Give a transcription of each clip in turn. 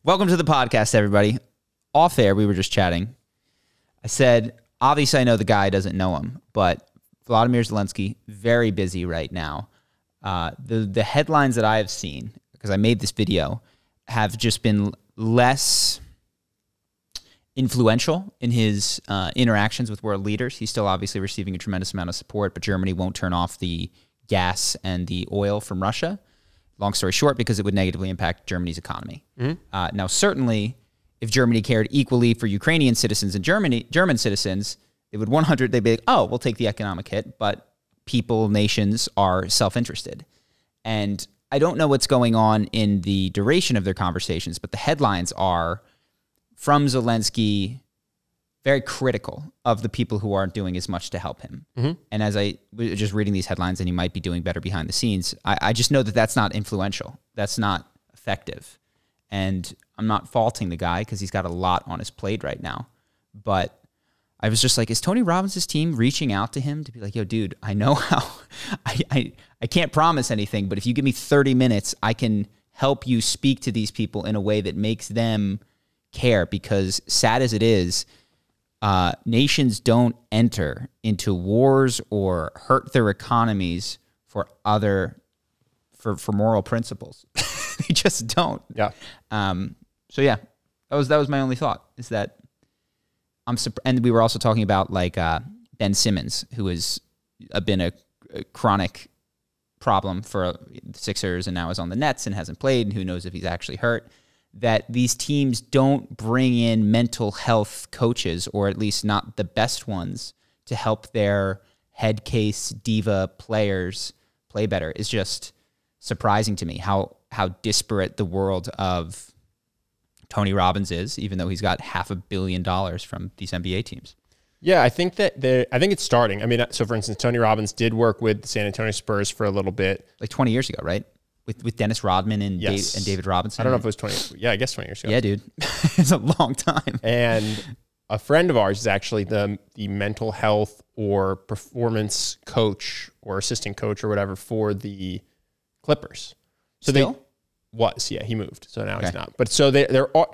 Welcome to the podcast, everybody. Off air, we were just chatting. I said, obviously, I know the guy doesn't know him, but Vladimir Zelenski, very busy right now. The headlines that I have seen, because I made this video, have just been less influential in his interactions with world leaders. He's still obviously receiving a tremendous amount of support, but Germany won't turn off the gas and the oil from Russia. Long story short, because it would negatively impact Germany's economy. Mm-hmm. Now, certainly, if Germany cared equally for Ukrainian citizens and German citizens, they would they'd be like, oh, we'll take the economic hit, but nations are self-interested. And I don't know what's going on in the duration of their conversations, but the headlines are from Zelensky very critical of the people who aren't doing as much to help him. Mm-hmm. And as I was just reading these headlines, and he might be doing better behind the scenes, I just know that that's not influential. That's not effective. And I'm not faulting the guy because he's got a lot on his plate right now. But I was just like, is Tony Robbins' team reaching out to him to be like, yo, dude, I know how I can't promise anything, but if you give me 30 minutes, I can help you speak to these people in a way that makes them care. Because sad as it is, nations don't enter into wars or hurt their economies for moral principles. They just don't. Yeah. So yeah, that was my only thought, is that and we were also talking about like Ben Simmons, who has been a chronic problem for the Sixers and now is on the Nets and hasn't played, and who knows if he's actually hurt. That these teams don't bring in mental health coaches, or at least not the best ones, to help their head case diva players play better is just surprising to me. How disparate the world of Tony Robbins is, even though he's got $500 million from these NBA teams. Yeah, I think it's starting. I mean, so for instance, Tony Robbins did work with the San Antonio Spurs for a little bit. Like 20 years ago, right? With Dennis Rodman and, yes. and David Robinson. I don't know if it was 20. Yeah, I guess 20 years ago. Yeah, dude. It's a long time. And a friend of ours is actually the mental health or performance coach or assistant coach or whatever for the Clippers. So he moved. So now he's not. But so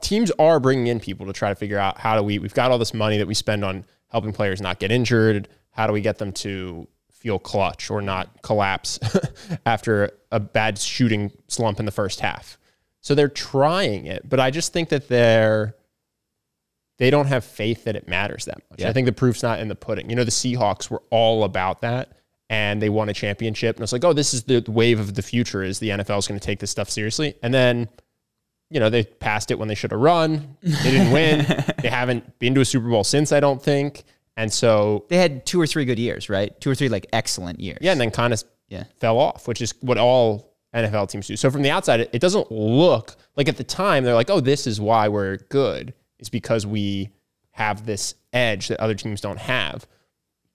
teams are bringing in people to try to figure out we've got all this money that we spend on helping players not get injured. How do we get them to feel clutch or not collapse after a bad shooting slump in the first half? So they're trying it, but I just think that they don't have faith that it matters that much. Yeah. I think the proof's not in the pudding. You know, the Seahawks were all about that, and they won a championship, and it's like, oh, this is the wave of the future, is the NFL is going to take this stuff seriously. And then, you know, they passed it when they should have run. They didn't win. They haven't been to a Super Bowl since, I don't think. And so they had 2 or 3 good years, right? 2 or 3 like excellent years. Yeah, and then kind of fell off, which is what all NFL teams do. So from the outside, it doesn't look like, at the time they're like, oh, this is why we're good. It's because we have this edge that other teams don't have.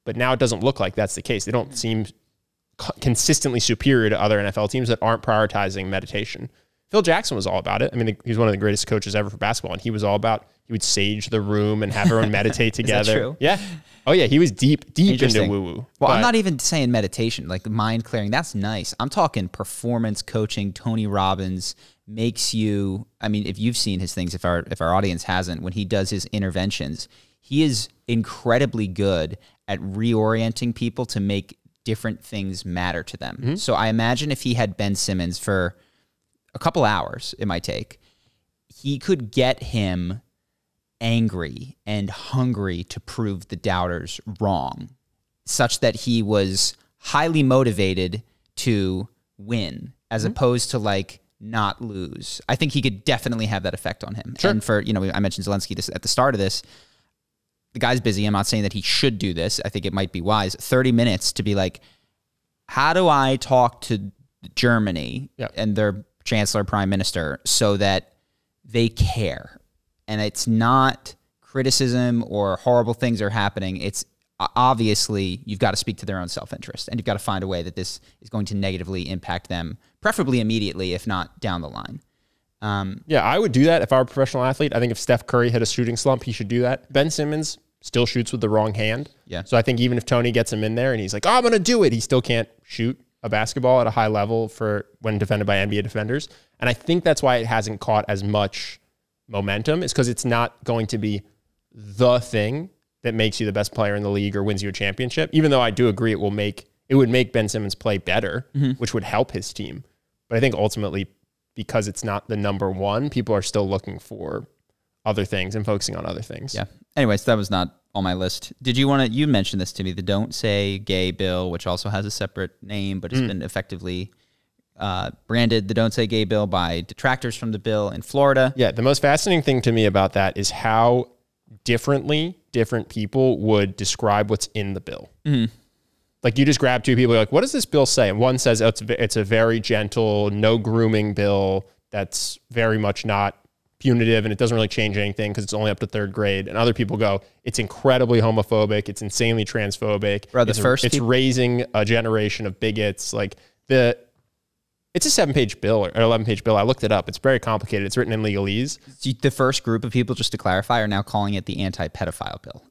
But now it doesn't look like that's the case. They don't seem consistently superior to other NFL teams that aren't prioritizing meditation. Phil Jackson was all about it. I mean, he was one of the greatest coaches ever for basketball, and he was all about, he would sage the room and have everyone meditate together. Is that true? Yeah. Oh yeah, he was deep into woo-woo. Well, I'm not even saying meditation, like mind clearing. That's nice. I'm talking performance coaching. Tony Robbins makes you, I mean, if you've seen his things, if our audience hasn't, when he does his interventions, he is incredibly good at reorienting people to make different things matter to them. Mm-hmm. So I imagine if he had Ben Simmons for a couple hours, it might take, he could get him angry and hungry to prove the doubters wrong, such that he was highly motivated to win, as opposed to like not lose. I think he could definitely have that effect on him. Sure. And for, you know, I mentioned Zelensky at the start of this. The guy's busy. I'm not saying that he should do this. I think it might be wise. 30 minutes to be like, how do I talk to Germany and their chancellor, prime minister, so that they care? And it's not criticism or horrible things are happening. It's obviously you've got to speak to their own self-interest, and you've got to find a way that this is going to negatively impact them, preferably immediately, if not down the line. Yeah, I would do that if I were a professional athlete. I think if Steph Curry hit a shooting slump, he should do that. Ben Simmons still shoots with the wrong hand. Yeah. So I think even if Tony gets him in there and he's like, oh, I'm going to do it, he still can't shoot a basketball at a high level for when defended by NBA defenders. And I think that's why it hasn't caught as much momentum is because it's not going to be the thing that makes you the best player in the league or wins you a championship, even though I do agree it would make Ben Simmons play better, which would help his team. But I think ultimately, because it's not the number one, people are still looking for other things and focusing on other things. Yeah. Anyways, that was not on my list. Did you want to, you mentioned this to me, the Don't Say Gay bill, which also has a separate name, but it's been effectively branded the Don't Say Gay bill by detractors from the bill in Florida. Yeah. The most fascinating thing to me about that is how differently different people would describe what's in the bill. Like you just grab two people, you're like, what does this bill say? And one says, oh, it's a very gentle, no grooming bill that's very much not punitive and it doesn't really change anything because it's only up to third grade. And other people go, it's incredibly homophobic. It's insanely transphobic. Bro, it's raising a generation of bigots. Like it's a 7-page bill or 11-page bill. I looked it up. It's very complicated. It's written in legalese. The first group of people, just to clarify, are now calling it the anti-pedophile bill.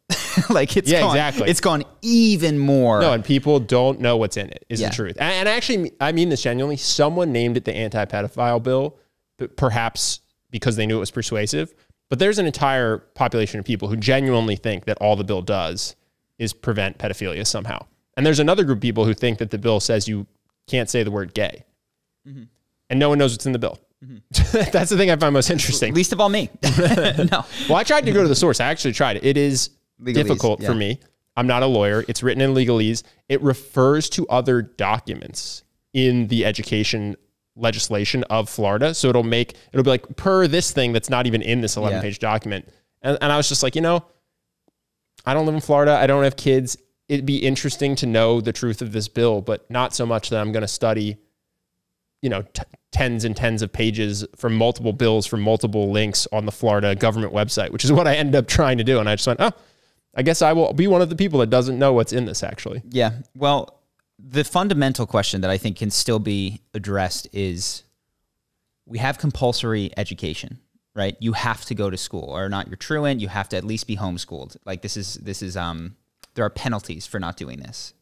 Like exactly. It's gone even more. No, and people don't know what's in it, is the truth. And actually, I mean this genuinely. Someone named it the anti-pedophile bill, perhaps because they knew it was persuasive. But there's an entire population of people who genuinely think that all the bill does is prevent pedophilia somehow. And there's another group of people who think that the bill says you can't say the word gay. And no one knows what's in the bill. That's the thing I find most interesting. Least of all me. No. Well, I tried to go to the source. I actually tried it. It is legalese, difficult for me. I'm not a lawyer. It's written in legalese. It refers to other documents in the education legislation of Florida. So it'll be like per this thing that's not even in this 11-page document. And I was just like, I don't live in Florida. I don't have kids. It'd be interesting to know the truth of this bill, but not so much that I'm going to study, tens and tens of pages from multiple bills from multiple links on the Florida government website, which is what I ended up trying to do. And I just went, I guess I will be one of the people that doesn't know what's in this actually. Yeah. Well, the fundamental question that I think can still be addressed is we have compulsory education, right? You have to go to school or not. You're truant. You have to at least be homeschooled. Like this is there are penalties for not doing this.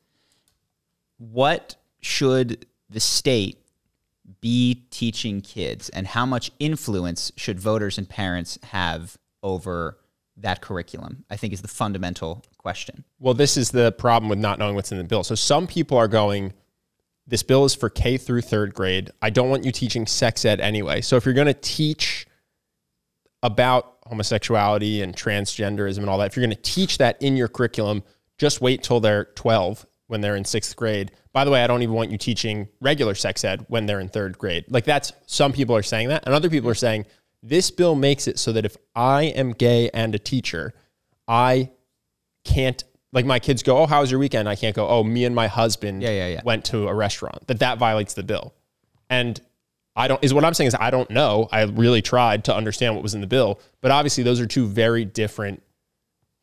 What should the state be teaching kids and how much influence should voters and parents have over that curriculum, I think is the fundamental question. Well, this is the problem with not knowing what's in the bill. So some people are going, this bill is for K through third grade. I don't want you teaching sex ed anyway. So if you're going to teach about homosexuality and transgenderism and all that, if you're going to teach that in your curriculum, just wait till they're 12 when they're in 6th grade. By the way, I don't even want you teaching regular sex ed when they're in 3rd grade. Like some people are saying that. And other people are saying, this bill makes it so that if I am gay and a teacher, I can't, like my kids go, oh, how was your weekend? I can't go, oh, me and my husband went to a restaurant. That violates the bill. And what I'm saying is I don't know. I really tried to understand what was in the bill, but obviously those are two very different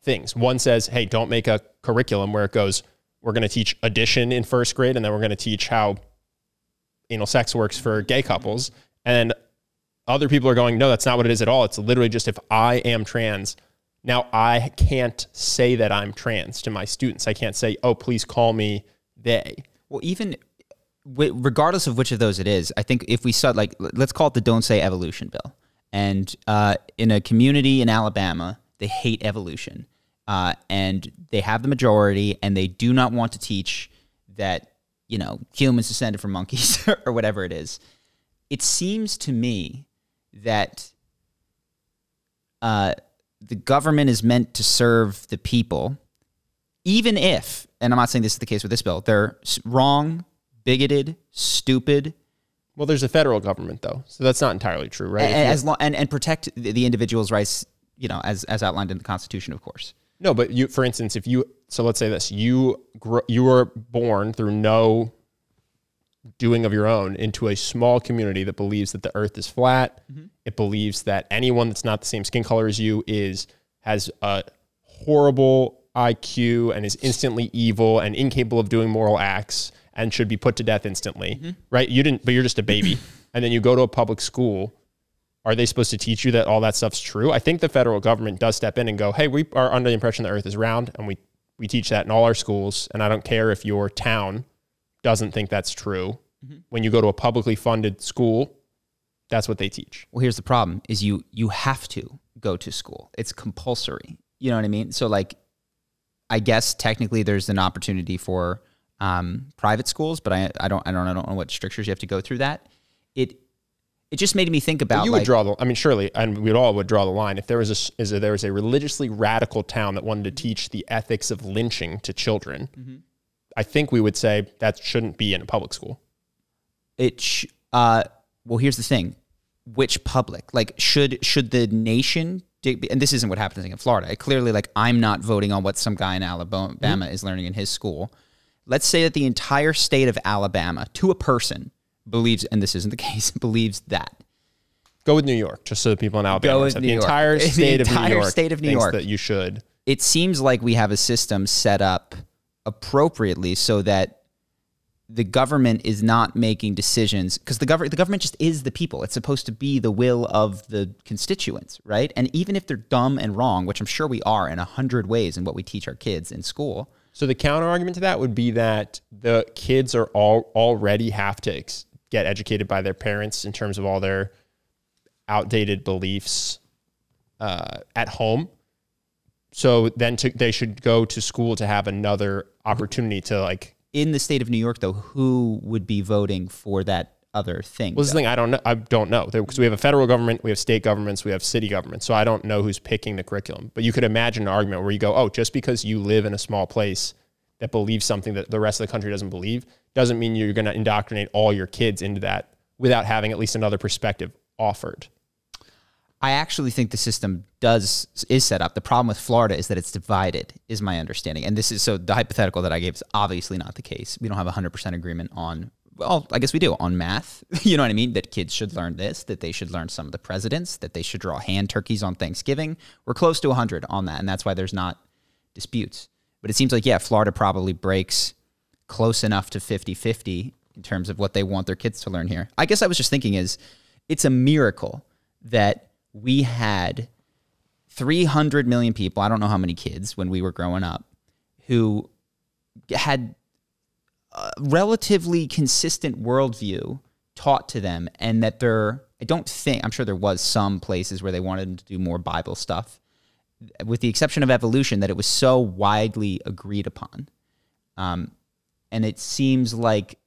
things. One says, hey, don't make a curriculum where it goes, we're going to teach addition in 1st grade, and then we're going to teach how anal sex works for gay couples. And other people are going, no, that's not what it is at all. It's literally just if I am trans, now I can't say that I'm trans to my students. I can't say, oh, please call me they. Well, even regardless of which of those it is, I think if we start, like, let's call it the Don't Say Evolution bill. And in a community in Alabama, they hate evolution. And they have the majority, and they do not want to teach that, humans descended from monkeys or whatever it is. It seems to me that the government is meant to serve the people, even if, and I'm not saying this is the case with this bill, they're wrong, bigoted, stupid. Well, there's a federal government, though, so that's not entirely true, right? And protect the individual's rights, as outlined in the Constitution, of course. No, but for instance, so let's say this, you were born through no doing of your own into a small community that believes that the earth is flat. Mm-hmm. It believes that anyone that's not the same skin color as you has a horrible IQ and is instantly evil and incapable of doing moral acts and should be put to death instantly, right? But you're just a baby. And then you go to a public school. Are they supposed to teach you that all that stuff's true? I think the federal government does step in and go, hey, we are under the impression the earth is round, and we teach that in all our schools. And I don't care if your town doesn't think that's true. Mm-hmm. When you go to a publicly funded school, that's what they teach. Well, here's the problem is you have to go to school. It's compulsory. You know what I mean? So like, I guess technically there's an opportunity for private schools, but I don't know what strictures you have to go through that. It just made me think about, you would draw the, I mean, surely, and we all would draw the line. If there was a religiously radical town that wanted to teach the ethics of lynching to children, I think we would say that shouldn't be in a public school. Well, here's the thing. Which public? Like, should the nation, and this isn't what happens in Florida. Clearly, like, I'm not voting on what some guy in Alabama is learning in his school. Let's say that the entire state of Alabama, to a person, believes, and this isn't the case, believes that. Go with New York, just so the people in Alabama. The entire state of New York thinks that you should. It seems like we have a system set up appropriately so that the government is not making decisions, because the government just is the people. It's supposed to be the will of the constituents, right? And even if they're dumb and wrong, which I'm sure we are in 100 ways in what we teach our kids in school. So the counter argument to that would be that the kids are already have to get educated by their parents in terms of all their outdated beliefs at home. So then they should go to school to have another opportunity to, like... In the state of New York, though, who would be voting for that other thing? Well, this is the thing, I don't know. Because we have a federal government, we have state governments, we have city governments. So I don't know who's picking the curriculum. But you could imagine an argument where you go, oh, just because you live in a small place that believes something that the rest of the country doesn't believe, doesn't mean you're going to indoctrinate all your kids into that without having at least another perspective offered. I actually think the system is set up. The problem with Florida is that it's divided, is my understanding. And this is, so the hypothetical that I gave is obviously not the case. We don't have 100% agreement on, well, I guess we do, on math. You know what I mean? That kids should learn this, that they should learn some of the presidents, that they should draw hand turkeys on Thanksgiving. We're close to 100 on that, and that's why there's not disputes. But it seems like, yeah, Florida probably breaks close enough to 50-50 in terms of what they want their kids to learn here. I guess I was just thinking it's a miracle that we had 300 million people, I don't know how many kids when we were growing up, who had a relatively consistent worldview taught to them, and that I'm sure there was some places where they wanted to do more Bible stuff, with the exception of evolution, that it was so widely agreed upon. And it seems like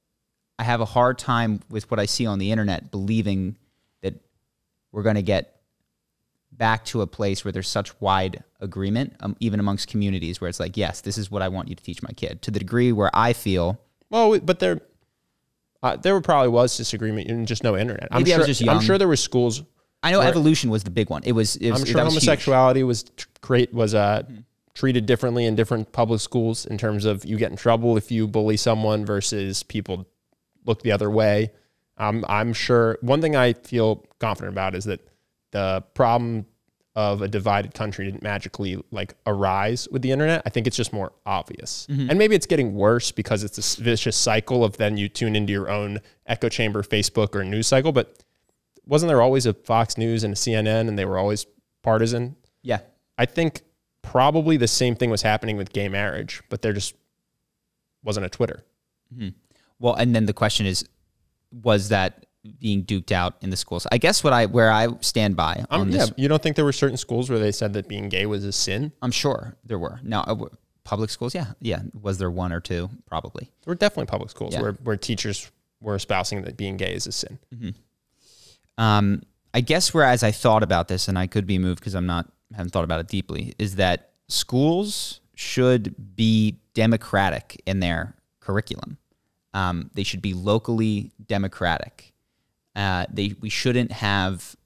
I have a hard time with what I see on the internet believing that we're going to get back to a place where there's such wide agreement, even amongst communities, where it's like, yes, this is what I want you to teach my kid, to the degree where I feel... Well, but there probably was disagreement and just no internet. Maybe I was just young. I'm sure there were schools... I know evolution was the big one. I'm sure homosexuality was treated differently in different public schools in terms of you get in trouble if you bully someone versus people look the other way. I'm sure... One thing I feel confident about is that the problem of a divided country didn't magically like arise with the internet. I think it's just more obvious. And maybe it's getting worse because it's this vicious cycle of then you tune into your own echo chamber, Facebook or news cycle. But wasn't there always a Fox News and a CNN and they were always partisan? Yeah. I think probably the same thing was happening with gay marriage, but there just wasn't a Twitter. Well, and then the question is, was that being duked out in the schools? I guess where I stand by on this. You don't think there were certain schools where they said that being gay was a sin? I'm sure there were. Now, public schools, yeah. Was there one or two? Probably. There were definitely public schools where teachers were espousing that being gay is a sin. I guess whereas I thought about this, and I could be moved because haven't thought about it deeply, is that schools should be democratic in their curriculum. They should be locally democratic. We shouldn't have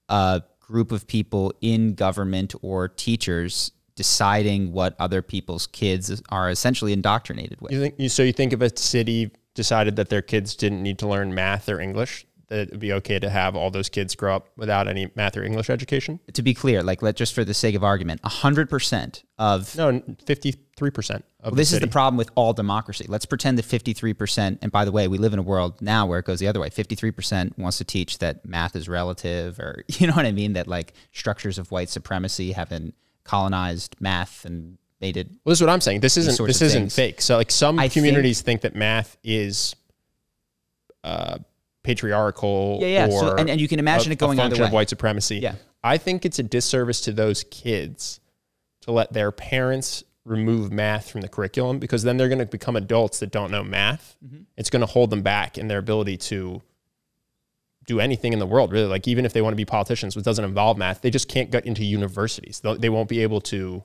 a group of people in government or teachers deciding what other people's kids are essentially indoctrinated with. You think if a city decided that their kids didn't need to learn math or English, that it would be okay to have all those kids grow up without any math or English education? To be clear, just for the sake of argument, 100% of... No, 53% of this is the problem with all democracy. Let's pretend that 53%, and by the way, we live in a world now where it goes the other way. 53% wants to teach that math is relative, or you know what I mean? That like structures of white supremacy haven't colonized math and made it... Well, this is what I'm saying. This isn't fake. So like some communities think that math is... patriarchal. Yeah. Or so, and you can imagine it going a either function way. of white supremacy. Yeah. I think it's a disservice to those kids to let their parents remove math from the curriculum, because then they're going to become adults that don't know math. It's going to hold them back in their ability to do anything in the world, really. Like, even if they want to be politicians, which doesn't involve math, they just can't get into universities. They won't be able to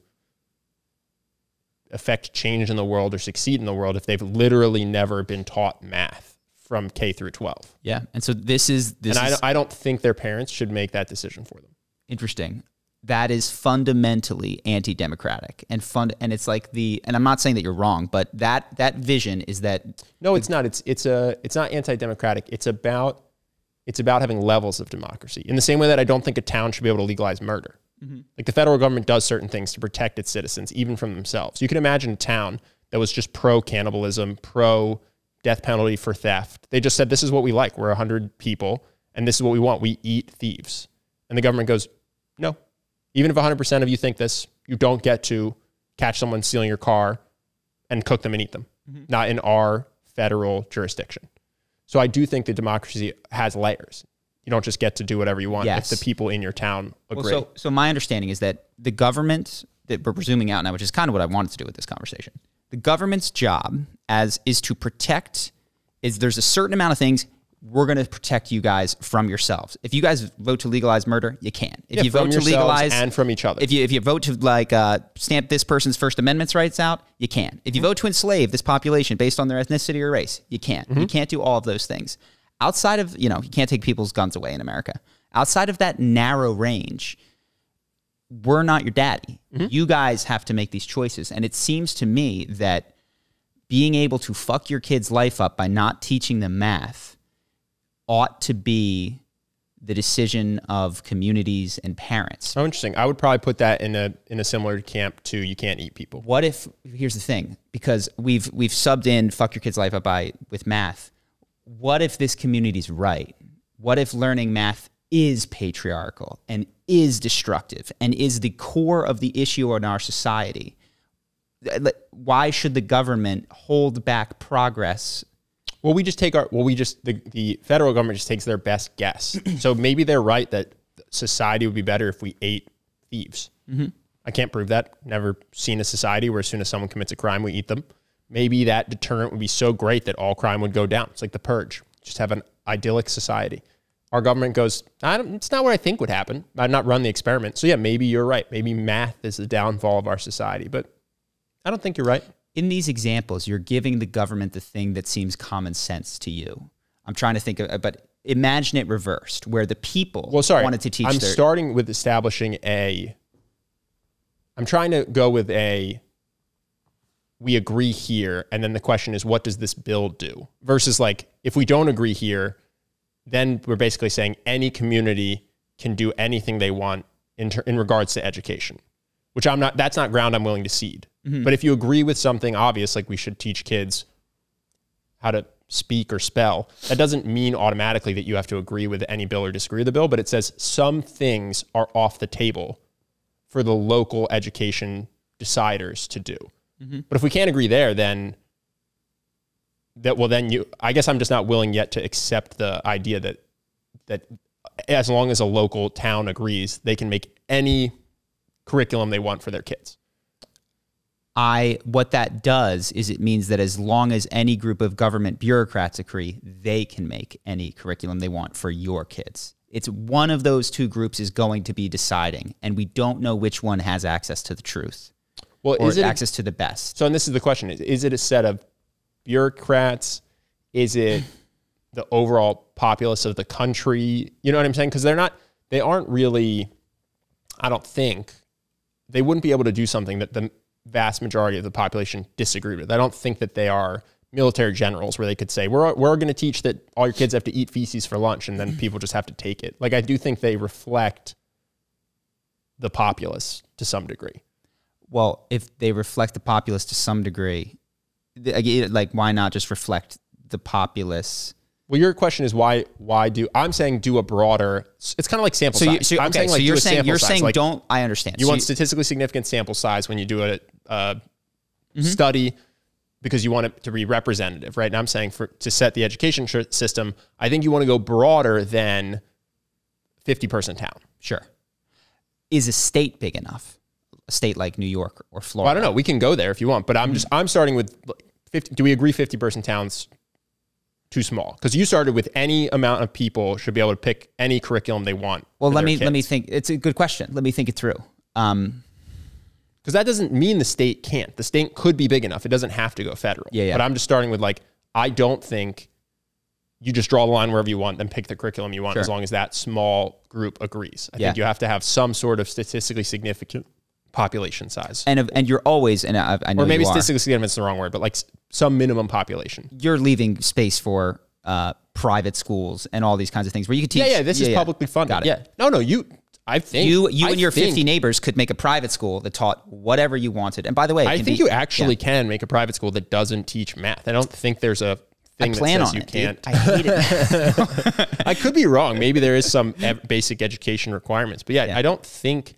affect change in the world or succeed in the world if they've literally never been taught math from K through 12. Yeah. And so this is... I don't think their parents should make that decision for them. Interesting. That is fundamentally anti-democratic, and it's like and I'm not saying that you're wrong, but that vision is that... No, it's not. It's not anti-democratic. It's about having levels of democracy. In the same way that I don't think a town should be able to legalize murder. Like, the federal government does certain things to protect its citizens, even from themselves. You can imagine a town that was just pro-cannibalism, pro-death penalty for theft. They just said, this is what we like. We're 100 people, and this is what we want. We eat thieves. And the government goes, no. Even if 100% of you think this, you don't get to catch someone stealing your car and cook them and eat them. Not in our federal jurisdiction. So I do think that democracy has layers. You don't just get to do whatever you want if the people in your town agree. Well, so my understanding is that the government that we're presuming out now, which is kind of what I wanted to do with this conversation, the government's job is to protect, there's a certain amount of things we're going to protect you guys from yourselves. If you guys vote to legalize murder, you can. If you vote to legalize, and from each other. If you vote to stamp this person's First Amendment rights out, you can. If you vote to enslave this population based on their ethnicity or race, you can't. You can't do all of those things. Outside of, you can't take people's guns away in America. Outside of that narrow range, we're not your daddy. You guys have to make these choices. And it seems to me that being able to fuck your kid's life up by not teaching them math ought to be the decision of communities and parents. Oh, interesting. I would probably put that in a similar camp to you can't eat people. What if, here's the thing, because we've subbed in fuck your kid's life up with math. What if this community's right? What if learning math is patriarchal and is destructive and is the core of the issue in our society? Why should the government hold back progress? Well, the federal government just takes their best guess. So maybe they're right that society would be better if we ate thieves. I can't prove that. Never seen a society where as soon as someone commits a crime, we eat them. Maybe that deterrent would be so great that all crime would go down. It's like the Purge. Just have an idyllic society. Our government goes, it's not what I think would happen. I'd not run the experiment. So yeah, maybe you're right. Maybe math is the downfall of our society, but I don't think you're right. In these examples, you're giving the government the thing that seems common sense to you. I'm trying to think of, but imagine it reversed, where the people wanted to teach. I'm starting with establishing I'm trying to go with we agree here, and then the question is, what does this bill do? Versus like, if we don't agree here, then we're basically saying any community can do anything they want in regards to education, which that's not ground I'm willing to cede. But if you agree with something obvious, like we should teach kids how to speak or spell, that doesn't mean automatically that you have to agree with any bill or disagree with the bill, but it says some things are off the table for the local education deciders to do. But if we can't agree there, then I guess I'm just not willing yet to accept the idea that as long as a local town agrees, they can make any curriculum they want for their kids. What that does is it means that as long as any group of government bureaucrats agree, they can make any curriculum they want for your kids. It's one of those two groups is going to be deciding, and we don't know which one has access to the truth. Well, or is it access to the best? So, and this is the question: is it a set of bureaucrats? Is it the overall populace of the country? You know what I'm saying? Because they aren't really. I don't think they wouldn't be able to do something that the vast majority of the population disagreed with. I don't think that they are military generals where they could say, we're going to teach that all your kids have to eat feces for lunch, and then people just have to take it. Like, I do think they reflect the populace to some degree. Well, if they reflect the populace to some degree, like, why not just reflect the populace? Well, your question is I'm saying do a broader, it's kind of like sample size. I'm saying like you're saying like, don't, I understand. You want statistically significant sample size when you do a study. because you want it to be representative, right? And I'm saying to set the education system, I think you want to go broader than 50-person town. Sure. Is a state big enough? A state like New York or Florida? Well, I don't know. We can go there if you want, but I'm starting with 50. Do we agree 50-person towns too small? Because you started with any amount of people should be able to pick any curriculum they want. Well, let me think. It's a good question. Let me think it through. Because that doesn't mean the state can't. The state could be big enough. It doesn't have to go federal. Yeah. But I'm just starting with like, I don't think you just draw the line wherever you want, then pick the curriculum you want, as long as that small group agrees. I think you have to have some sort of statistically significant population size. And you're always, and I know, or maybe statistically significant is the wrong word, but like some minimum population. You're leaving space for private schools and all these kinds of things where you could teach. Yeah, this is publicly funded. Got it. Yeah. No, I think you and your 50 neighbors could make a private school that taught whatever you wanted. And by the way, I think you actually can make a private school that doesn't teach math. I don't think there's a thing that says you can't. I hate it. I could be wrong. Maybe there is some basic education requirements, but I don't think.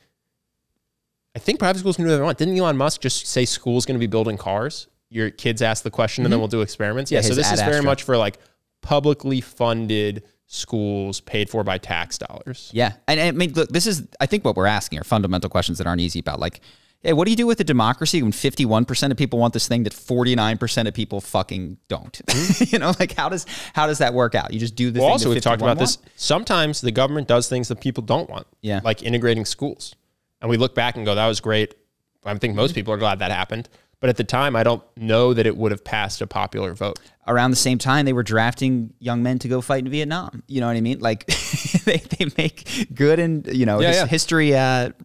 I think private schools can do whatever they want. Didn't Elon Musk just say school's going to be building cars? Your kids ask the question and then we'll do experiments. Yeah. So this is very much for like publicly funded schools paid for by tax dollars. Yeah. And I mean, look, this is, I think what we're asking are fundamental questions that aren't easy about like, hey, what do you do with the democracy when 51% of people want this thing that 49% of people fucking don't? You know, like how does that work out? You just do the thing. Also, we've talked about this. Sometimes the government does things that people don't want. Yeah. Like integrating schools. And we look back and go, that was great. I think most people are glad that happened. But at the time, I don't know that it would have passed a popular vote. Around the same time, they were drafting young men to go fight in Vietnam. You know what I mean? Like they make good and, history. But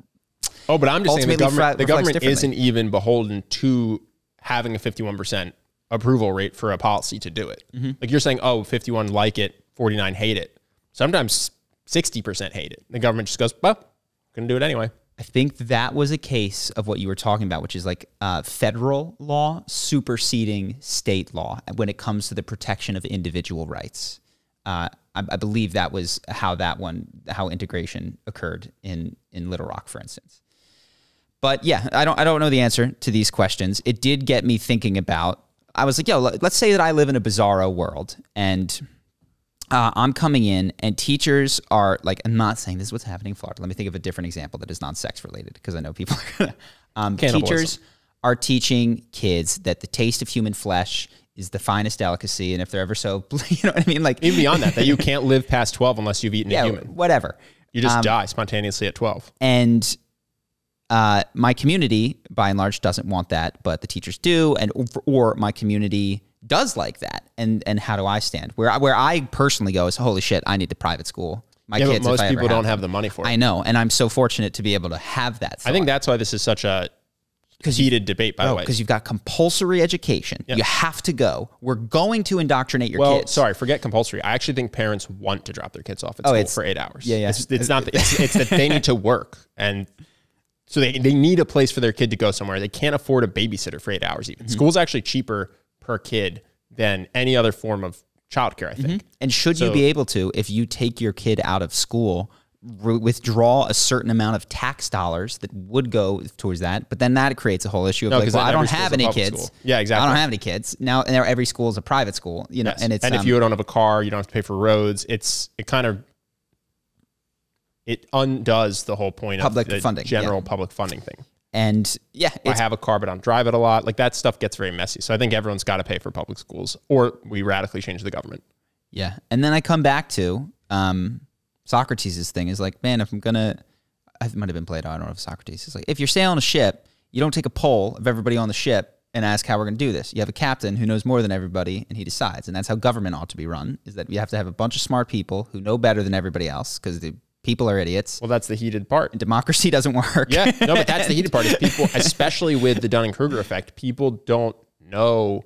I'm just saying the government isn't even beholden to having a 51% approval rate for a policy to do it. Like you're saying, 51 like it, 49 hate it. Sometimes 60% hate it. The government just goes, well, going to do it anyway. I think that was a case of what you were talking about, which is like federal law superseding state law when it comes to the protection of individual rights. I believe that was how integration occurred in Little Rock, for instance. But yeah, I don't know the answer to these questions. It did get me thinking about, I was like, let's say that I live in a bizarro world and I'm coming in and teachers are like, I'm not saying this is what's happening in Florida. Let me think of a different example that is non-sex related because I know people are going to. Teachers are teaching kids that the taste of human flesh is the finest delicacy. And if they're ever so, you know what I mean? Like even beyond that you can't live past 12 unless you've eaten a human. Whatever. You just die spontaneously at 12. And my community, by and large, doesn't want that, but the teachers do. Or my community does like that, and how do I stand? Where I personally go is, holy shit, I need the private school. My kids, but most people don't have the money for it. I know, and I'm so fortunate to be able to have that thought. I think that's why this is such a heated debate, by the way. Because you've got compulsory education. Yep. You have to go. We're going to indoctrinate your kids. Sorry, forget compulsory. I actually think parents want to drop their kids off at school for 8 hours. Yeah. It's not. It's that they need to work, and so they need a place for their kid to go somewhere. They can't afford a babysitter for 8 hours even. School's actually cheaper per kid than any other form of childcare, I think. And should you be able to, if you take your kid out of school, withdraw a certain amount of tax dollars that would go towards that, but then that creates a whole issue of I don't have any kids. School. Yeah, exactly. I don't have any kids. Now every school is a private school, you know, yes. and it's if you don't have a car, you don't have to pay for roads. It undoes the whole point public of the funding, general public funding thing. And I have a car, but I don't drive it a lot. Like that stuff gets very messy. So I think everyone's got to pay for public schools, or we radically change the government. Yeah, and then I come back to Socrates' thing is like, man, if I'm gonna, it might have been Plato. I don't know if Socrates is like, if you're sailing a ship, you don't take a poll of everybody on the ship and ask how we're gonna do this. You have a captain who knows more than everybody, and he decides. And that's how government ought to be run. Is that you have to have a bunch of smart people who know better than everybody else because the people are idiots. Well, that's the heated part. And democracy doesn't work. Yeah, no, but that's the heated part. Is people, especially with the Dunning-Kruger effect, people don't know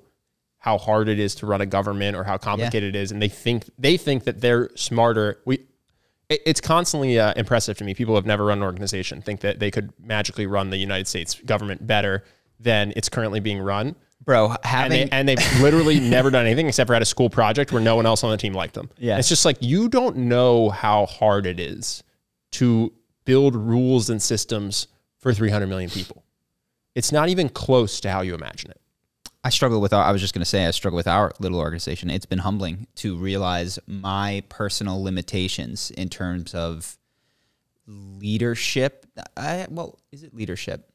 how hard it is to run a government or how complicated it is, and they think that they're smarter. It's constantly impressive to me. People who have never run an organization think that they could magically run the United States government better than it's currently being run. Bro, and they've literally never done anything except for had a school project where no one else on the team liked them. Yeah. It's just like, you don't know how hard it is to build rules and systems for 300 million people. It's not even close to how you imagine it. I struggle with I was just going to say, I struggle with our little organization. It's been humbling to realize my personal limitations in terms of leadership. Well, is it leadership?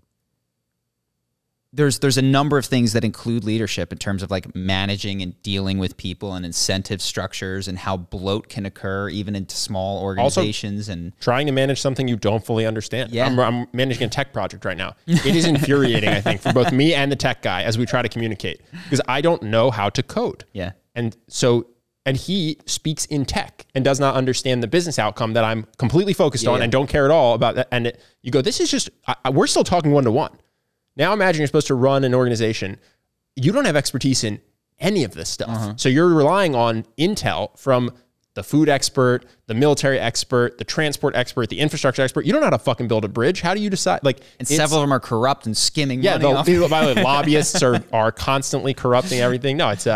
There's a number of things that include leadership in terms of like managing and dealing with people and incentive structures and how bloat can occur even into small organizations. Also, and trying to manage something you don't fully understand. Yeah. I'm managing a tech project right now. It is infuriating, I think, for both me and the tech guy as we try to communicate because I don't know how to code. Yeah. And he speaks in tech and does not understand the business outcome that I'm completely focused on and don't care at all about that. And you go, this is just, we're still talking one-to-one. Now imagine you're supposed to run an organization. You don't have expertise in any of this stuff. So you're relying on intel from the food expert, the military expert, the transport expert, the infrastructure expert. You don't know how to fucking build a bridge. How do you decide? Like, and several of them are corrupt and skimming money off. By the way, lobbyists are constantly corrupting everything. No, it's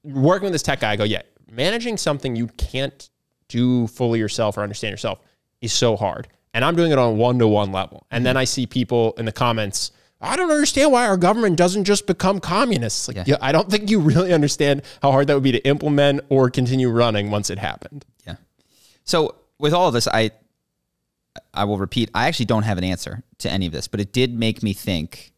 working with this tech guy. I go, yeah, managing something you can't do fully yourself or understand yourself is so hard. And I'm doing it on a one-to-one level. And then I see people in the comments, I don't understand why our government doesn't just become communists. Like, I don't think you really understand how hard that would be to implement or continue running once it happened. Yeah. So with all of this, I will repeat, I actually don't have an answer to any of this, but it did make me think,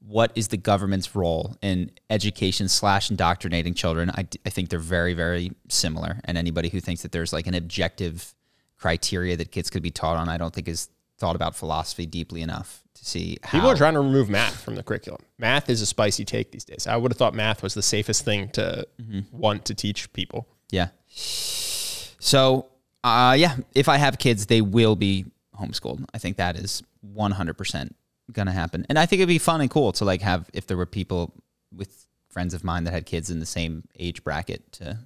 what is the government's role in education / indoctrinating children? I think they're very, very similar. And anybody who thinks that there's like an objective criteria that kids could be taught on, I don't think is thought about philosophy deeply enough to see how. People are trying to remove math from the curriculum. Math is a spicy take these days. I would have thought math was the safest thing to want to teach people. Yeah. So, if I have kids, they will be homeschooled. I think that is 100% going to happen. And I think it'd be fun and cool to like have, if there were people with friends of mine that had kids in the same age bracket to,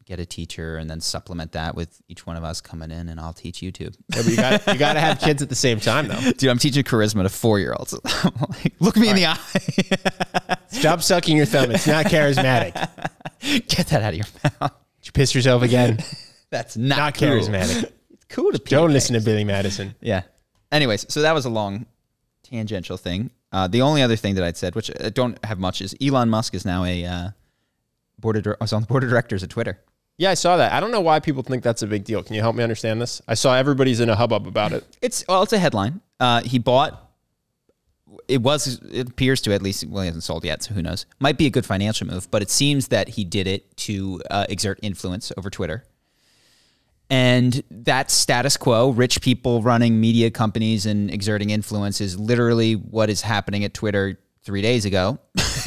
get a teacher and then supplement that with each one of us coming in and I'll teach YouTube. Yeah, but you got to have kids at the same time though. Dude, I'm teaching charisma to 4-year-olds. Like, look me in the eye. Stop sucking your thumb. It's not charismatic. Get that out of your mouth. Did you piss yourself again? That's not cool. Charismatic. It's cool to don't listen to Billy Madison. Yeah. Anyways, so that was a long tangential thing. The only other thing that I'd said, which I don't have much, is Elon Musk is now was on the board of directors at Twitter. Yeah, I saw that. I don't know why people think that's a big deal. Can you help me understand this? I saw everybody's in a hubbub about it. It's a headline. He bought. It appears to, at least, well, he hasn't sold yet, so who knows? Might be a good financial move, but it seems that he did it to exert influence over Twitter. And that status quo, rich people running media companies and exerting influence, is literally what is happening at Twitter 3 days ago.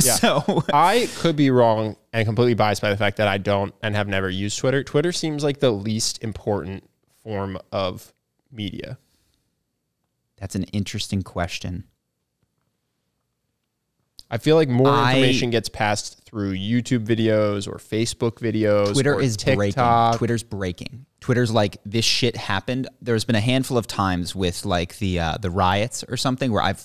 Yeah. So I could be wrong and completely biased by the fact that I don't and have never used Twitter. Twitter seems like the least important form of media. That's an interesting question. I feel like more information gets passed through YouTube videos or Facebook videos. Twitter or is TikTok. breaking. Twitter's breaking. Twitter's like, this shit happened. There's been a handful of times with like the riots or something where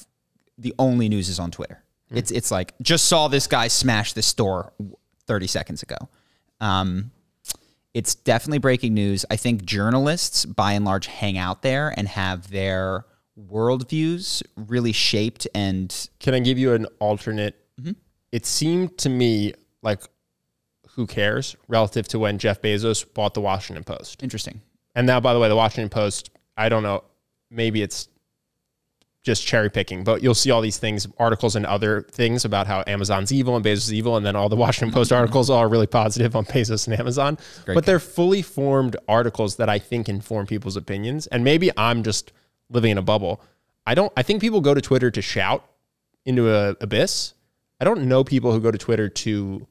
the only news is on Twitter. It's like, just saw this guy smash this store 30 seconds ago. It's definitely breaking news. I think journalists, by and large, hang out there and have their worldviews really shaped. And can I give you an alternate? It seemed to me like, who cares relative to when Jeff Bezos bought the Washington Post. Interesting. And now, by the way, the Washington Post, I don't know, maybe it's just cherry picking, but you'll see all these things, articles and other things about how Amazon's evil and Bezos is evil. And then all the Washington Post articles are really positive on Bezos and Amazon, but they're fully formed articles that I think inform people's opinions. And maybe I'm just living in a bubble. I think people go to Twitter to shout into an abyss. I don't know people who go to Twitter to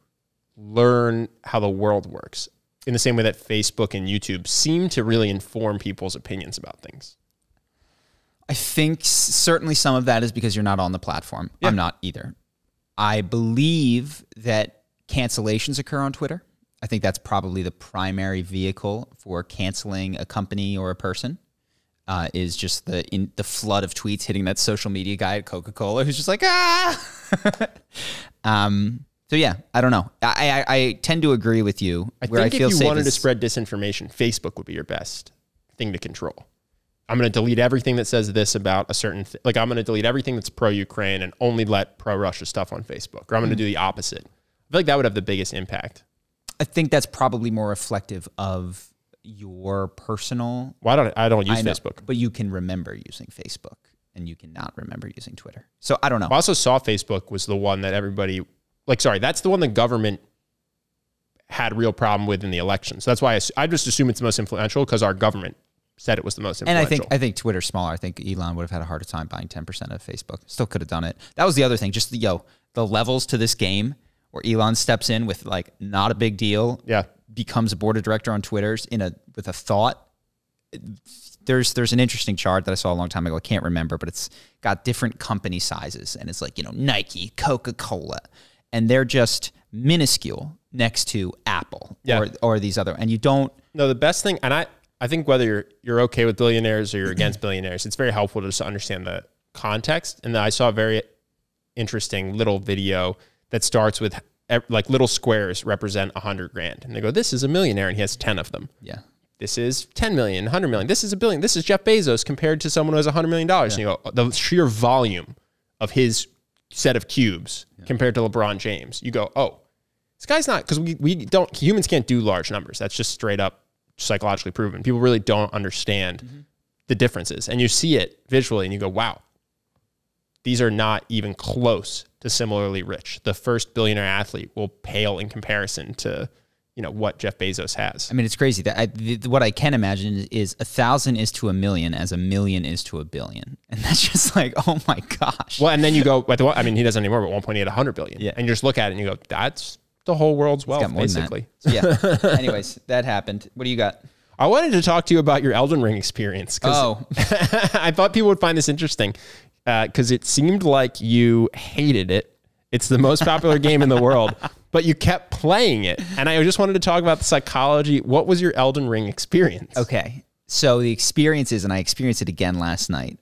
learn how the world works in the same way that Facebook and YouTube seem to really inform people's opinions about things. I think certainly some of that is because you're not on the platform. Yeah. I'm not either. I believe that cancellations occur on Twitter. I think that's probably the primary vehicle for canceling a company or a person, is just the flood of tweets hitting that social media guy at Coca-Cola who's just like, So yeah, I don't know. I tend to agree with you. I think if you wanted to spread disinformation, Facebook would be your best thing to control. I'm going to delete everything that says this about a certain like I'm going to delete everything that's pro-Ukraine and only let pro-Russia stuff on Facebook, or I'm going to do the opposite. I feel like that would have the biggest impact. I think that's probably more reflective of your personal. Well, I don't use Facebook, but you can remember using Facebook and you cannot remember using Twitter. So I don't know. I also saw Facebook was the one that everybody that's the one the government had real problem with in the election. So that's why I just assume it's the most influential because our government said it was the most influential. And I think Twitter's smaller. I think Elon would have had a harder time buying 10% of Facebook. Still could have done it. That was the other thing. Just the levels to this game where Elon steps in with like not a big deal. Yeah. Becomes a board of director on Twitter's with a thought. There's an interesting chart that I saw a long time ago. I can't remember, but it's got different company sizes, and it's like, Nike, Coca-Cola, and they're just minuscule next to Apple or these other. And you don't. No, the best thing, and I think whether you're okay with billionaires or you're against billionaires, it's very helpful to just understand the context. And I saw a very interesting little video that starts with like little squares represent 100 grand. And they go, this is a millionaire, and he has 10 of them. Yeah. This is 10 million, 100 million. This is a billion. This is Jeff Bezos compared to someone who has $100 million. Yeah. And you go, the sheer volume of his set of cubes compared to LeBron James. You go, oh, this guy's not, because humans can't do large numbers. That's just straight up psychologically proven. People really don't understand the differences. And you see it visually and you go, wow, these are not even close to similarly rich. The first billionaire athlete will pale in comparison to what Jeff Bezos has. I mean, it's crazy. That what I can imagine is 1,000 is to 1,000,000 as 1,000,000 is to 1,000,000,000. And that's just like, oh my gosh. Well, and then you go, he doesn't anymore, but 1.8, 100 billion. Yeah. And you just look at it and you go, that's the whole world's wealth, basically. So, yeah. Anyways, that happened. What do you got? I wanted to talk to you about your Elden Ring experience. I thought people would find this interesting because it seemed like you hated it. It's the most popular game in the world, but you kept playing it. And I just wanted to talk about the psychology. What was your Elden Ring experience? Okay. So the experience is, and I experienced it again last night,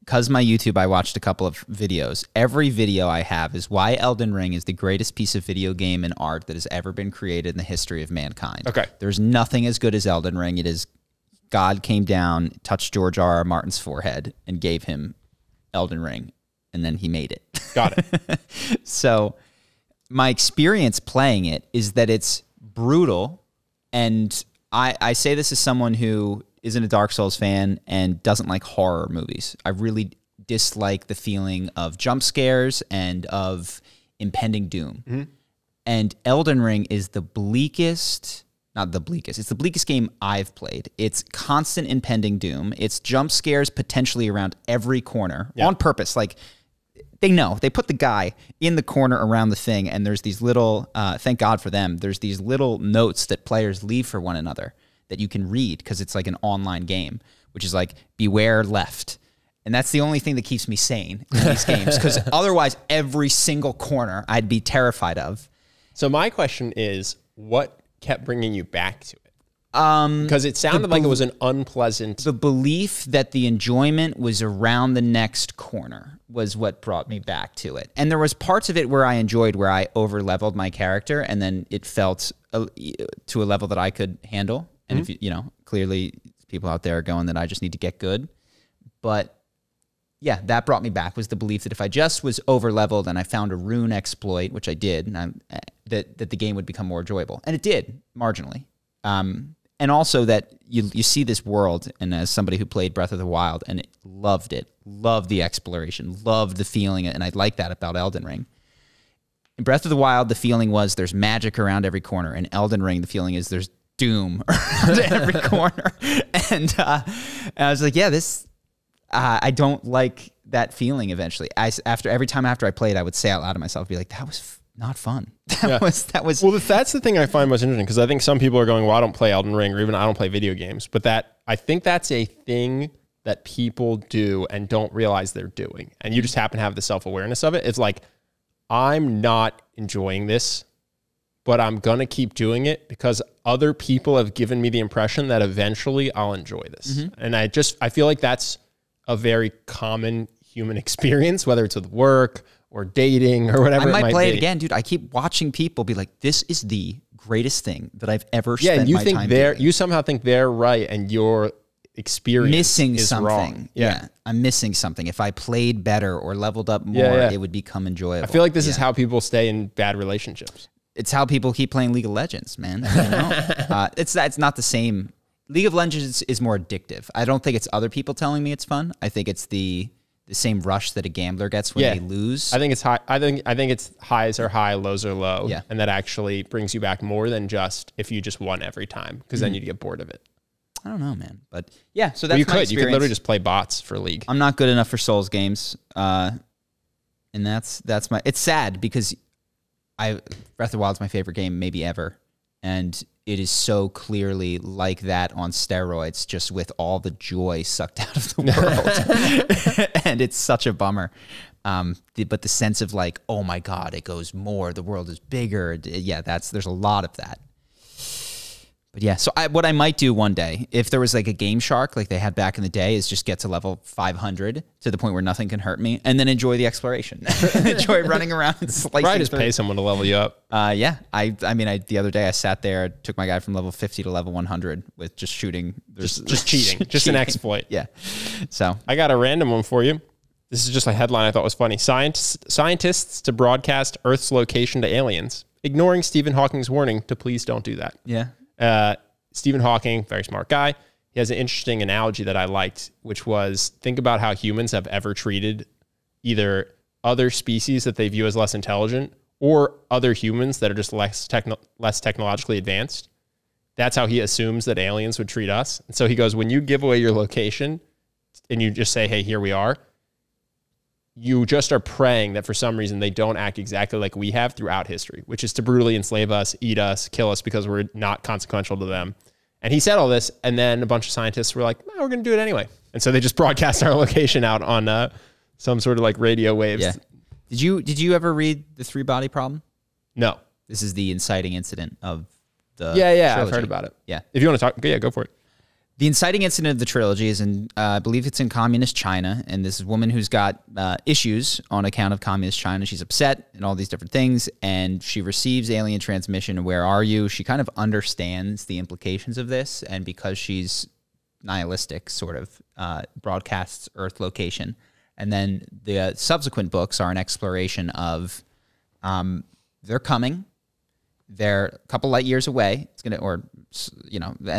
because my YouTube, I watched a couple of videos. Every video I have is why Elden Ring is the greatest piece of video game and art that has ever been created in the history of mankind. Okay. There's nothing as good as Elden Ring. It is God came down, touched George R.R. Martin's forehead, and gave him Elden Ring, and then he made it. Got it. So my experience playing it is that it's brutal, and I say this as someone who isn't a Dark Souls fan and doesn't like horror movies. I really dislike the feeling of jump scares and of impending doom. Mm-hmm. And Elden Ring is the bleakest, not the bleakest, it's the bleakest game I've played. It's constant impending doom. It's jump scares potentially around every corner on purpose. Like, they put the guy in the corner around the thing, and there's these little, thank God for them, there's these little notes that players leave for one another that you can read because it's like an online game, which is like, beware left. And that's the only thing that keeps me sane in these games, because otherwise every single corner I'd be terrified of. So my question is, what kept bringing you back to it? Because it sounded like it was an unpleasant... The belief that the enjoyment was around the next corner was what brought me back to it. And there was parts of it where I enjoyed, where I over-leveled my character, and then it felt to a level that I could handle. And if clearly people out there are going that I just need to get good. But yeah, that brought me back, was the belief that if I just was over-leveled and I found a rune exploit, which I did, and that the game would become more enjoyable. And it did, marginally. And also that you see this world, and as somebody who played Breath of the Wild and loved the exploration, loved the feeling, and I like that about Elden Ring. In Breath of the Wild, the feeling was there's magic around every corner. In Elden Ring, the feeling is there's doom around every corner. And I was like, yeah, I don't like that feeling eventually. Every time after I played, I would say out loud to myself, be like, that was not fun. That was. Well, that's the thing I find most interesting, because I think some people are going, well, I don't play Elden Ring, or even I don't play video games. But I think that's a thing that people do and don't realize they're doing. And you just happen to have the self-awareness of it. It's like, I'm not enjoying this, but I'm going to keep doing it because other people have given me the impression that eventually I'll enjoy this. Mm-hmm. And I feel like that's a very common human experience, whether it's with work or dating or whatever. I might play it again, dude. I keep watching people be like, this is the greatest thing that I've ever spent my time doing. You somehow think they're right, and experience missing is something. wrong. Yeah. I'm missing something. If I played better or leveled up more, it would become enjoyable. I feel like this is how people stay in bad relationships. It's how people keep playing League of Legends, man. You know? It's not the same. League of Legends is more addictive. I don't think it's other people telling me it's fun. I think it's the same rush that a gambler gets when they lose. I think it's high. I think it's highs are high, lows are low. Yeah. And that actually brings you back more than just if you just won every time, because then you'd get bored of it. I don't know, man. But yeah, so that's you my could. experience. You could literally just play bots for League. I'm not good enough for Souls games. And that's my, it's sad because Breath of the Wild's my favorite game maybe ever. And it is so clearly like that on steroids, just with all the joy sucked out of the world. And it's such a bummer. But the sense of like, oh my God, it goes more, the world is bigger. Yeah, there's a lot of that. But yeah, so what I might do one day, if there was like a Game Shark like they had back in the day, is just get to level 500 to the point where nothing can hurt me, and then enjoy the exploration. Enjoy running around and slicing. Probably just pay someone to level you up. Yeah, I mean, the other day I sat there, took my guy from level 50 to level 100 with just shooting. Just cheating. Just an exploit. Yeah. So I got a random one for you. This is just a headline I thought was funny. Scientists to broadcast Earth's location to aliens, ignoring Stephen Hawking's warning to please don't do that. Yeah. Stephen Hawking, very smart guy. He has an interesting analogy that I liked, which was think about how humans have ever treated either other species that they view as less intelligent or other humans that are just less technologically advanced. That's how he assumes that aliens would treat us. And so he goes, when you give away your location and you just say, hey, here we are, you just are praying that for some reason they don't act exactly like we have throughout history, which is to brutally enslave us, eat us, kill us because we're not consequential to them. And he said all this, and then a bunch of scientists were like, we're going to do it anyway. And so they just broadcast our location out on some sort of like radio waves. Yeah. Did you ever read The Three Body Problem? No. This is the inciting incident of the trilogy. I've trilogy. heard about it. Yeah. If you want to talk, go for it. The inciting incident of the trilogy is in, I believe it's in communist China, and this woman who's got issues on account of communist China. She's upset and all these different things, and she receives alien transmission. Where are you? She kind of understands the implications of this, and because she's nihilistic, sort of broadcasts Earth location. And then the subsequent books are an exploration of they're coming. They're a couple light years away. It's gonna,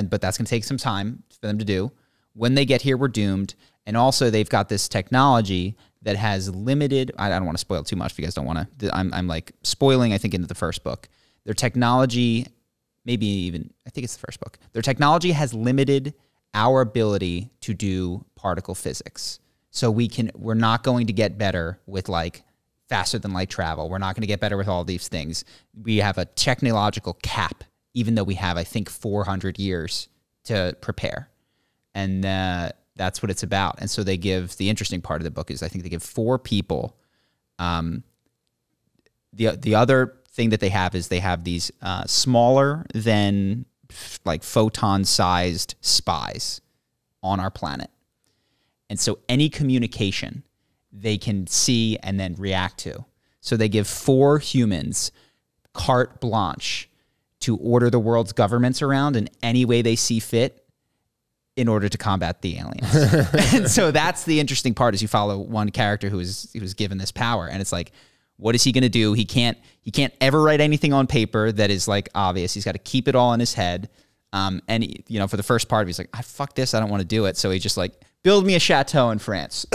but that's gonna take some time for them to do. When they get here, we're doomed. And also, they've got this technology that has limited. I don't want to spoil too much if you guys don't want to. I'm like spoiling. I think into the first book, their technology, maybe even I think it's the first book. Their technology has limited our ability to do particle physics. So we're not going to get better with like faster than light travel. We're not going to get better with all these things. We have a technological cap, even though we have, I think, 400 years to prepare. And that's what it's about. And so they give, the interesting part of the book is I think they give 4 people. The other thing that they have is they have these smaller than like photon-sized spies on our planet. And so any communication they can see and then react to. So they give 4 humans carte blanche to order the world's governments around in any way they see fit in order to combat the aliens. And so that's the interesting part, is you follow one character who was given this power, and it's like, what is he going to do? He can't ever write anything on paper that is like obvious. He's got to keep it all in his head. And for the first part, he's like, fuck this, I don't want to do it. So he just like, build me a chateau in France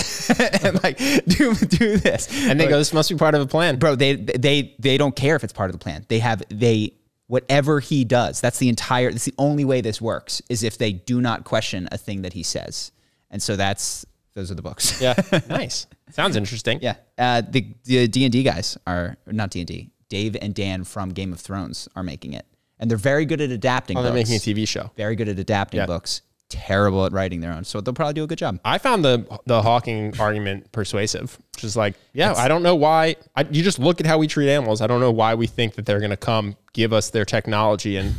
and like do this. And they go, this must be part of a plan. Bro, they don't care if it's part of the plan. Whatever he does, that's the only way this works, is if they do not question a thing that he says. And so those are the books. Yeah. Nice. Sounds interesting. Yeah. The D&D guys are not D&D. Dave and Dan from Game of Thrones are making it. And they're very good at adapting books. They're making a TV show. Very good at adapting books. Terrible at writing their own. So they'll probably do a good job. I found the Hawking argument persuasive, which is like, I don't know why. You just look at how we treat animals. I don't know why we think that they're going to come give us their technology and,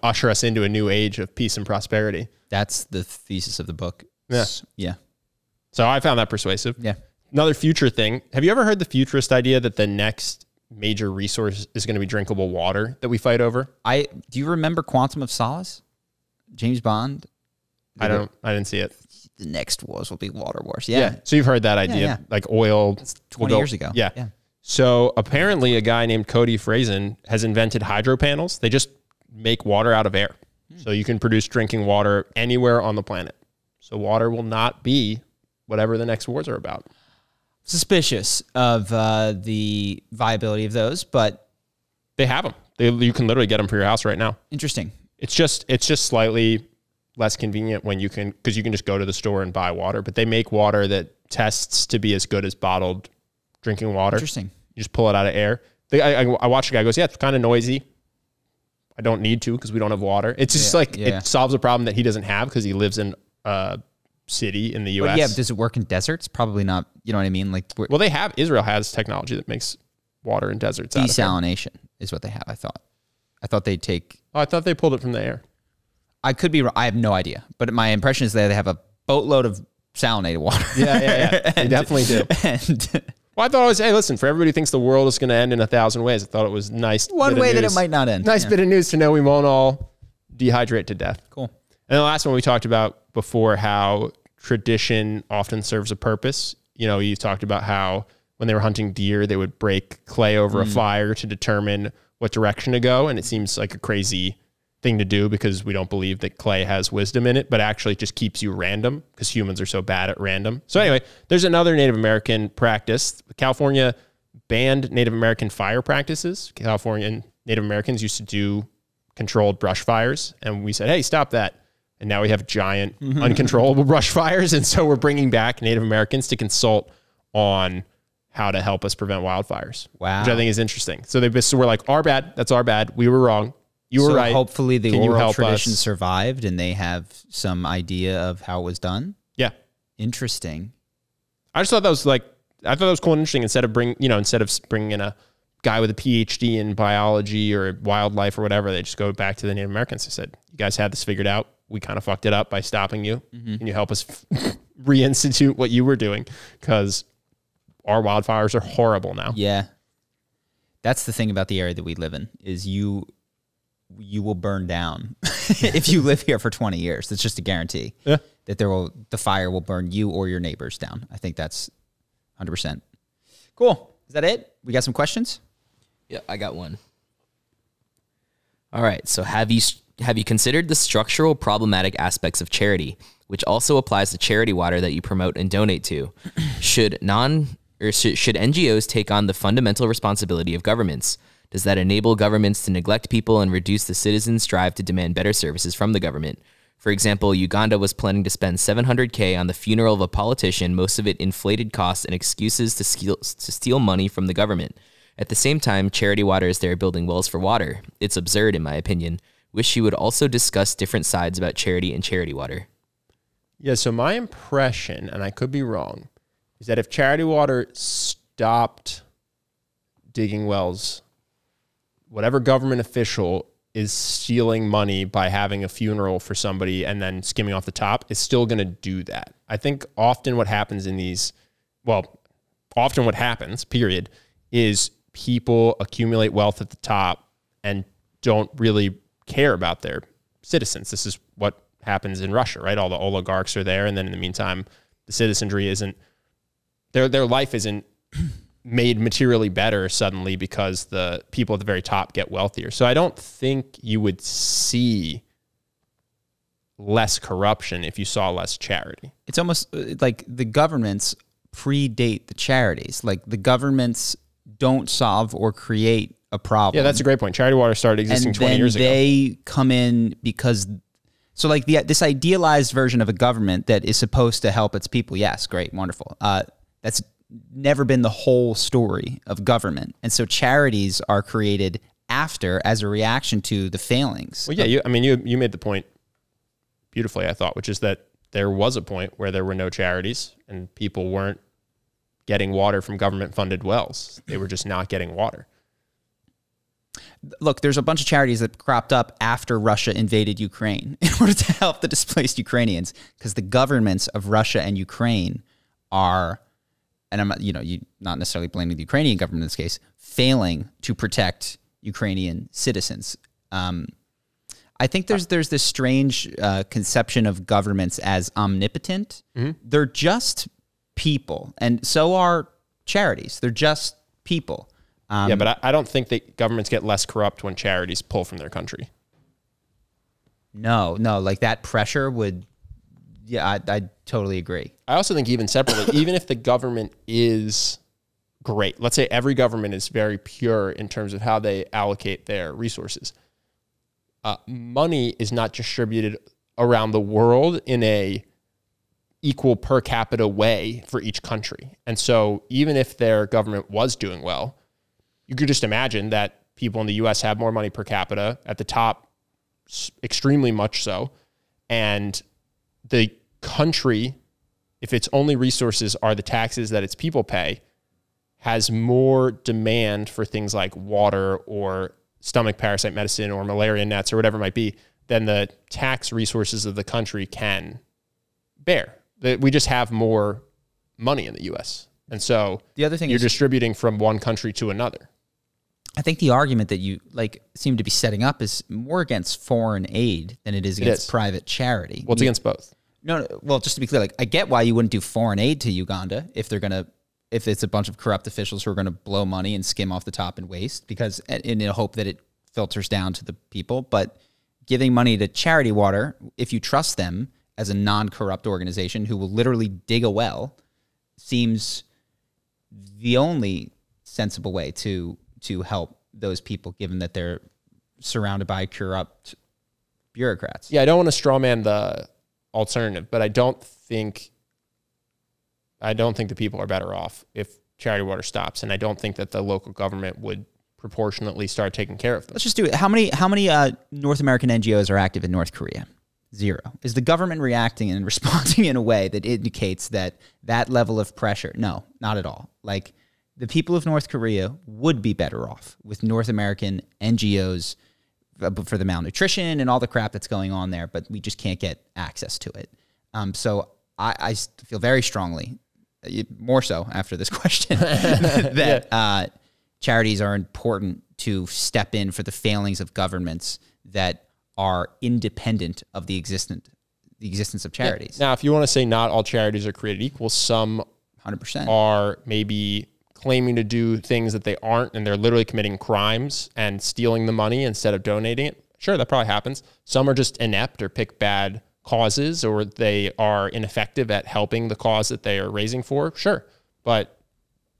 usher us into a new age of peace and prosperity. That's the thesis of the book. Yeah. Yeah. So I found that persuasive. Yeah. Another future thing. Have you ever heard the futurist idea that the next major resource is going to be drinkable water that we fight over? Do you remember Quantum of Solace? James Bond? I didn't see it. The next wars will be water wars. Yeah. So you've heard that idea, like oil. That's 20 years ago. Yeah. So apparently a guy named Cody Frazen has invented hydro panels. They just make water out of air. So you can produce drinking water anywhere on the planet. So water will not be whatever the next wars are about. Suspicious of the viability of those, but they have them. You can literally get them for your house right now. Interesting. It's just slightly less convenient because you can just go to the store and buy water, but they make water that tests to be as good as bottled drinking water. Interesting. You just pull it out of air. I watched a guy goes, yeah, it's kind of noisy. I don't need to because we don't have water. It's just it solves a problem that he doesn't have because he lives in a city in the U.S. But yeah, does it work in deserts? Probably not. You know what I mean? Like, well, Israel has technology that makes water in deserts. Desalination is what they have. I thought they'd take. Oh, I thought they pulled it from the air. I could be. I have no idea, but my impression is that they have a boatload of salinated water. Yeah. They definitely do. Well, I thought it was, hey, listen, for everybody who thinks the world is going to end in 1,000 ways, I thought it was nice. One way that it might not end. Nice bit of news to know we won't all dehydrate to death. Cool. And the last one we talked about before, how tradition often serves a purpose. You know, you talked about how when they were hunting deer, they would break clay over a fire to determine what direction to go. And it seems like a crazy thing to do because we don't believe that clay has wisdom in it, but actually it just keeps you random because humans are so bad at random. So anyway, there's another Native American practice. California banned Native American fire practices. California Native Americans used to do controlled brush fires, and we said, hey, stop that. And now we have giant uncontrollable brush fires. And so we're bringing back Native Americans to consult on how to help us prevent wildfires. Wow. Which I think is interesting. So we're like, our bad. That's our bad. We were wrong. You were right. Hopefully the oral tradition survived and they have some idea of how it was done. Yeah. Interesting. I just thought that was cool and interesting. Instead of bringing in a guy with a PhD in biology or wildlife or whatever, they just go back to the Native Americans. They said, you guys had this figured out. We kind of fucked it up by stopping you. Can you help us reinstitute what you were doing? Because our wildfires are horrible now. Yeah. That's the thing about the area that we live in is you will burn down if you live here for 20 years. It's just a guarantee that the fire will burn you or your neighbors down. I think that's 100%. Cool. Is that it? We got some questions? Yeah, I got one. All right. So have you considered the structural problematic aspects of charity, which also applies to charity water that you promote and donate to? Should NGOs take on the fundamental responsibility of governments? Does that enable governments to neglect people and reduce the citizens' drive to demand better services from the government? For example, Uganda was planning to spend $700K on the funeral of a politician, most of it inflated costs and excuses to steal money from the government. At the same time, charity water is there building wells for water. It's absurd, in my opinion. Wish you would also discuss different sides about charity and charity water. Yeah, so my impression, and I could be wrong, is that if charity water stopped digging wells, whatever government official is stealing money by having a funeral for somebody and then skimming off the top is still going to do that. I think often what happens period, is people accumulate wealth at the top and don't really care about their citizens. This is what happens in Russia, right? All the oligarchs are there. And then in the meantime, the citizenry isn't, their life isn't made materially better suddenly because the people at the very top get wealthier. So I don't think you would see less corruption if you saw less charity. It's almost like the governments predate the charities. Like the governments don't solve or create a problem. Yeah, that's a great point. Charity water started existing 20 years ago. They come in because, so like this idealized version of a government that is supposed to help its people. Yes, great, wonderful. That's never been the whole story of government. And so charities are created after as a reaction to the failings. Well, yeah, you made the point beautifully, I thought, which is that there was a point where there were no charities and people weren't getting water from government-funded wells. They were just not getting water. Look, there's a bunch of charities that cropped up after Russia invaded Ukraine in order to help the displaced Ukrainians because the governments of Russia and Ukraine are, and I'm not, you not necessarily blaming the Ukrainian government in this case, failing to protect Ukrainian citizens. I I think there's this strange conception of governments as omnipotent. They're just people, and so are charities. They're just people. Yeah, but I don't think that governments get less corrupt when charities pull from their country. No, like that pressure would. Yeah, I totally agree. I also think even separately, even if the government is great, let's say every government is very pure in terms of how they allocate their resources. Money is not distributed around the world in a equal per capita way for each country. And so even if their government was doing well, you could just imagine that people in the US have more money per capita at the top, extremely much so. And the country, if its only resources are the taxes that its people pay, has more demand for things like water or stomach parasite medicine or malaria nets or whatever it might be than the tax resources of the country can bear. We just have more money in the US. And so the other thing you're distributing from one country to another. I think the argument that you seem to be setting up is more against foreign aid than it is against private charity. Well, it's against both. No, well, just to be clear, like I get why you wouldn't do foreign aid to Uganda if it's a bunch of corrupt officials who are going to blow money and skim off the top and waste, because in the hope that it filters down to the people. But giving money to Charity Water, if you trust them as a non-corrupt organization who will literally dig a well, seems the only sensible way to help those people, given that they're surrounded by corrupt bureaucrats. Yeah, I don't want to strawman the alternative, but I don't think the people are better off if Charity Water stops, and I don't think that the local government would proportionately start taking care of them. Let's just do it. How many North American NGOs are active in North Korea? 0. Is the government reacting and responding in a way that indicates that level of pressure? No, not at all. Like, the people of North Korea would be better off with North American NGOs for the malnutrition and all the crap that's going on there, but we just can't get access to it. So I feel very strongly, more so after this question, that charities are important to step in for the failings of governments that are independent of the existence of charities. Yeah. Now, if you want to say not all charities are created equal, some 100% are maybe claiming to do things that they aren't, and they're literally committing crimes and stealing the money instead of donating it. Sure, that probably happens. Some are just inept or pick bad causes, or they are ineffective at helping the cause that they are raising for. Sure. But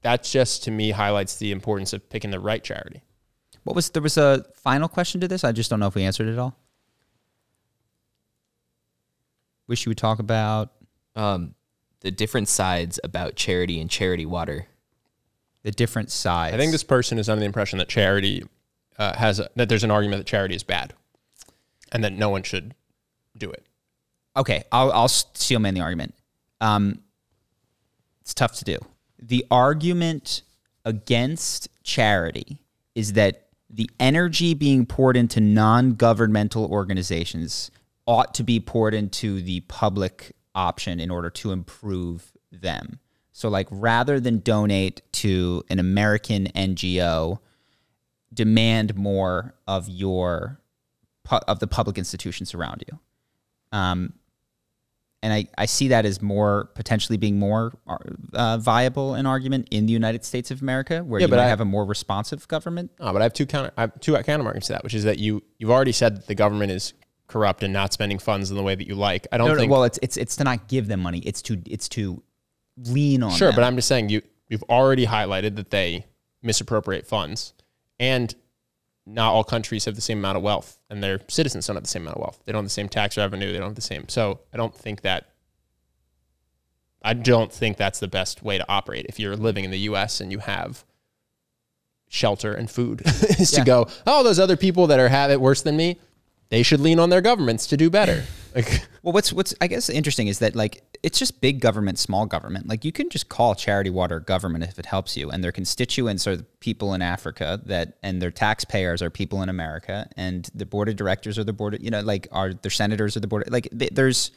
that just, to me, highlights the importance of picking the right charity. There was a final question to this? I just don't know if we answered it all. Wish you would talk about the different sides about charity and Charity Water. The different sides. I think this person is under the impression that charity that there's an argument that charity is bad and that no one should do it. Okay, I'll steel man the argument. It's tough to do. The argument against charity is that the energy being poured into non-governmental organizations ought to be poured into the public option in order to improve them. So, like, rather than donate to an American NGO, demand more of the public institutions around you. And I see that as potentially being more viable an argument in the United States of America, where you might have a more responsive government. Oh, but I have two counter arguments to that, which is that you've already said that the government is corrupt and not spending funds in the way that you like. I don't think. Well, it's to not give them money. It's to lean on. Sure, them. but I'm just saying you've already highlighted that they misappropriate funds, and not all countries have the same amount of wealth, and their citizens don't have the same amount of wealth. They don't have the same tax revenue. They don't have the same. So I don't think that's the best way to operate. If you're living in the U.S. and you have shelter and food, is to go, oh, those other people that have it worse than me, they should lean on their governments to do better. Well, what's I guess interesting is that, like, it's just big government, small government. Like, you can just call Charity Water government if it helps you, and their constituents are the people in Africa and their taxpayers are people in America, and the board of directors are the board, their senators are the board. Like, it's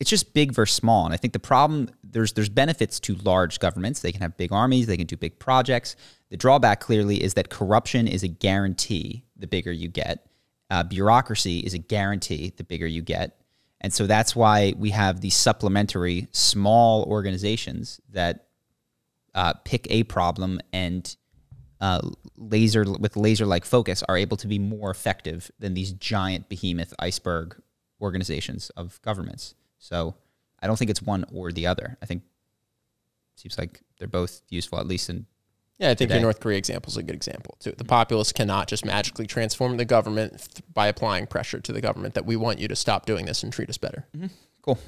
just big versus small. And I think the problem, there's benefits to large governments. They can have big armies, they can do big projects. The drawback clearly is that corruption is a guarantee the bigger you get. bureaucracy is a guarantee the bigger you get. And so that's why we have these supplementary small organizations that pick a problem and laser-like focus are able to be more effective than these giant behemoth iceberg organizations of governments. So I don't think it's one or the other. I think it seems like they're both useful, at least in Yeah, I think your North Korea example is a good example too. The populace cannot just magically transform the government by applying pressure to the government that we want you to stop doing this and treat us better. Mm-hmm. Cool.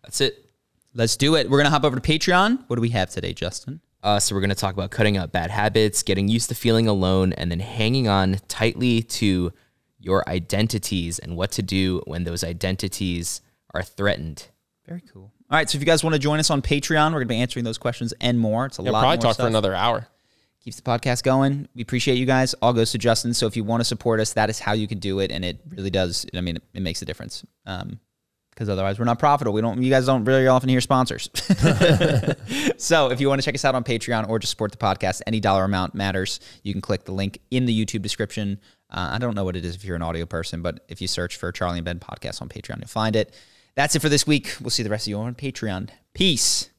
That's it. Let's do it. We're going to hop over to Patreon. What do we have today, Justin? So we're going to talk about cutting out bad habits, getting used to feeling alone, and then hanging on tightly to your identities and what to do when those identities are threatened. Very cool. All right, so if you guys want to join us on Patreon, we're going to be answering those questions and more. It's a lot more probably talk stuff. for another hour. Keeps the podcast going. We appreciate you guys. All goes to Justin. So if you want to support us, that is how you can do it, and it really does. I mean, it makes a difference. Because otherwise we're not profitable. You guys don't really often hear sponsors. So if you want to check us out on Patreon or just support the podcast, any dollar amount matters. You can click the link in the YouTube description. I don't know what it is if you're an audio person, but if you search for Charlie and Ben podcast on Patreon, you'll find it. That's it for this week. We'll see the rest of you on Patreon. Peace.